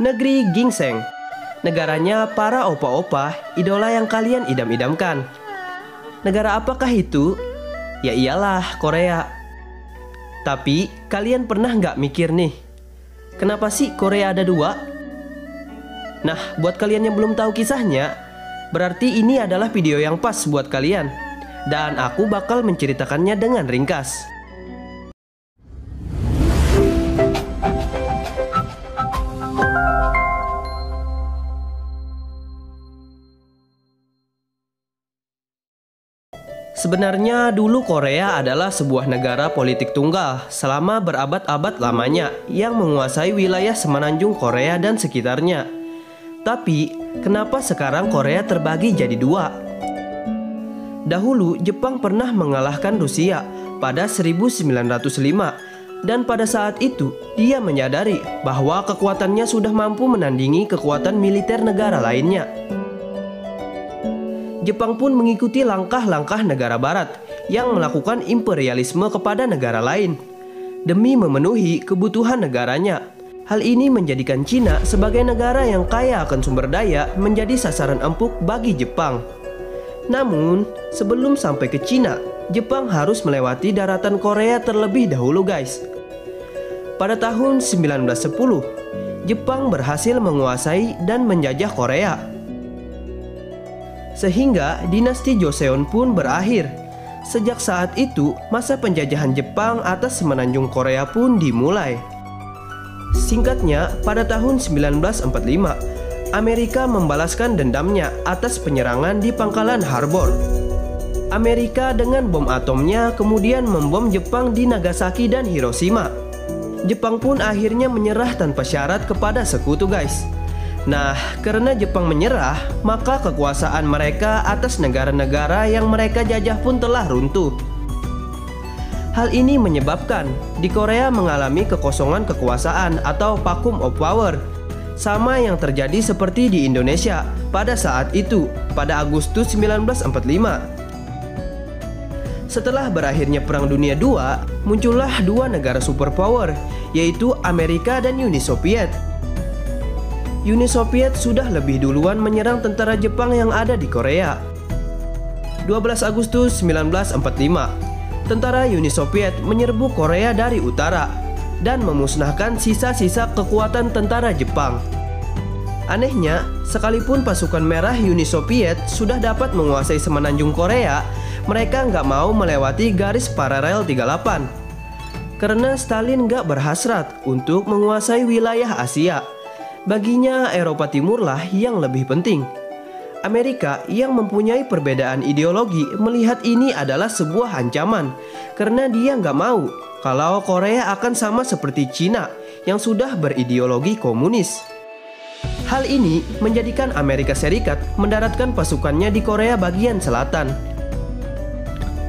Negeri ginseng. Negaranya para opa-opa, idola yang kalian idam-idamkan. Negara apakah itu? Ya iyalah, Korea. Tapi kalian pernah nggak mikir nih, kenapa sih Korea ada dua? Nah, buat kalian yang belum tahu kisahnya, berarti ini adalah video yang pas buat kalian. Dan aku bakal menceritakannya dengan ringkas. Sebenarnya dulu Korea adalah sebuah negara politik tunggal selama berabad-abad lamanya yang menguasai wilayah semenanjung Korea dan sekitarnya. Tapi, kenapa sekarang Korea terbagi jadi dua? Dahulu Jepang pernah mengalahkan Rusia pada 1905 dan pada saat itu dia menyadari bahwa kekuatannya sudah mampu menandingi kekuatan militer negara lainnya. Jepang pun mengikuti langkah-langkah negara barat yang melakukan imperialisme kepada negara lain demi memenuhi kebutuhan negaranya. Hal ini menjadikan Cina sebagai negara yang kaya akan sumber daya menjadi sasaran empuk bagi Jepang. Namun, sebelum sampai ke Cina, Jepang harus melewati daratan Korea terlebih dahulu, guys. Pada tahun 1910, Jepang berhasil menguasai dan menjajah Korea. Sehingga dinasti Joseon pun berakhir. Sejak saat itu, masa penjajahan Jepang atas semenanjung Korea pun dimulai. Singkatnya, pada tahun 1945, Amerika membalaskan dendamnya atas penyerangan di Pangkalan Harbor. Amerika dengan bom atomnya kemudian membom Jepang di Nagasaki dan Hiroshima. Jepang pun akhirnya menyerah tanpa syarat kepada sekutu, guys. Nah, karena Jepang menyerah, maka kekuasaan mereka atas negara-negara yang mereka jajah pun telah runtuh. Hal ini menyebabkan di Korea mengalami kekosongan kekuasaan atau vacuum of power, sama yang terjadi seperti di Indonesia pada saat itu, pada Agustus 1945. Setelah berakhirnya Perang Dunia II, muncullah dua negara superpower, yaitu Amerika dan Uni Soviet. Uni Soviet sudah lebih duluan menyerang tentara Jepang yang ada di Korea. 12 Agustus 1945, tentara Uni Soviet menyerbu Korea dari utara dan memusnahkan sisa-sisa kekuatan tentara Jepang. Anehnya, sekalipun pasukan merah Uni Soviet sudah dapat menguasai semenanjung Korea, mereka nggak mau melewati garis paralel 38. Karena Stalin nggak berhasrat untuk menguasai wilayah Asia. Baginya Eropa Timur lah yang lebih penting. Amerika yang mempunyai perbedaan ideologi melihat ini adalah sebuah ancaman karena dia nggak mau kalau Korea akan sama seperti Cina yang sudah berideologi komunis. Hal ini menjadikan Amerika Serikat mendaratkan pasukannya di Korea bagian selatan.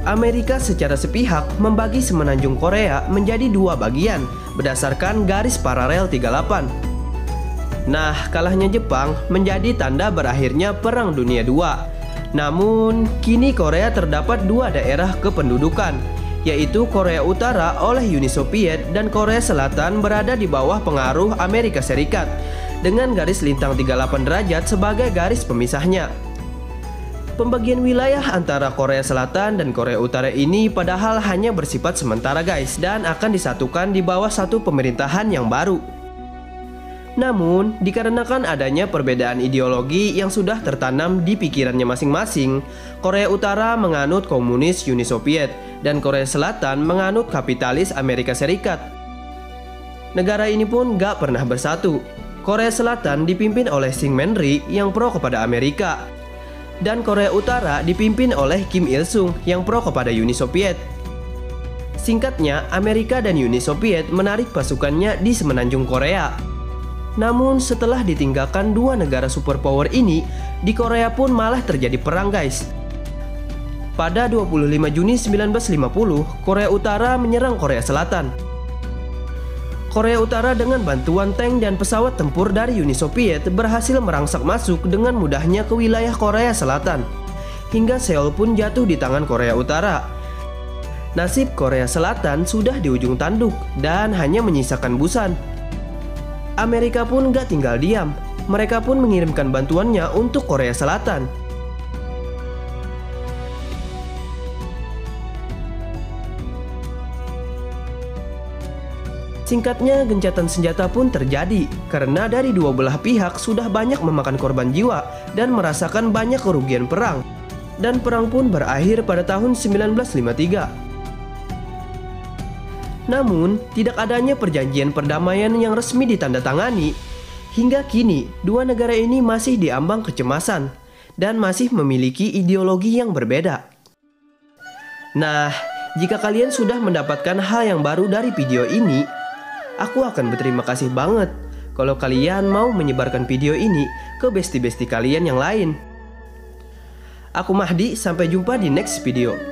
Amerika secara sepihak membagi semenanjung Korea menjadi dua bagian berdasarkan garis paralel 38. Nah, kalahnya Jepang menjadi tanda berakhirnya Perang Dunia II. Namun, kini Korea terdapat dua daerah kependudukan, yaitu Korea Utara oleh Uni Soviet dan Korea Selatan berada di bawah pengaruh Amerika Serikat, dengan garis lintang 38 derajat sebagai garis pemisahnya. Pembagian wilayah antara Korea Selatan dan Korea Utara ini padahal hanya bersifat sementara, guys, dan akan disatukan di bawah satu pemerintahan yang baru. Namun, dikarenakan adanya perbedaan ideologi yang sudah tertanam di pikirannya masing-masing, Korea Utara menganut komunis Uni Soviet dan Korea Selatan menganut kapitalis Amerika Serikat. Negara ini pun gak pernah bersatu. Korea Selatan dipimpin oleh Syngman-rhee yang pro kepada Amerika, dan Korea Utara dipimpin oleh Kim Il-sung yang pro kepada Uni Soviet. Singkatnya, Amerika dan Uni Soviet menarik pasukannya di semenanjung Korea. Namun setelah ditinggalkan dua negara superpower ini, di Korea pun malah terjadi perang, guys. Pada 25 Juni 1950, Korea Utara menyerang Korea Selatan. Korea Utara dengan bantuan tank dan pesawat tempur dari Uni Soviet berhasil merangsak masuk dengan mudahnya ke wilayah Korea Selatan. Hingga Seoul pun jatuh di tangan Korea Utara. Nasib Korea Selatan sudah di ujung tanduk dan hanya menyisakan Busan. Amerika pun gak tinggal diam. Mereka pun mengirimkan bantuannya untuk Korea Selatan. Singkatnya, gencatan senjata pun terjadi karena dari dua belah pihak sudah banyak memakan korban jiwa dan merasakan banyak kerugian perang. Dan perang pun berakhir pada tahun 1953. Namun, tidak adanya perjanjian perdamaian yang resmi ditandatangani. Hingga kini, dua negara ini masih diambang kecemasan dan masih memiliki ideologi yang berbeda. Nah, jika kalian sudah mendapatkan hal yang baru dari video ini, aku akan berterima kasih banget kalau kalian mau menyebarkan video ini ke bestie-bestie kalian yang lain. Aku Mahdi, sampai jumpa di next video.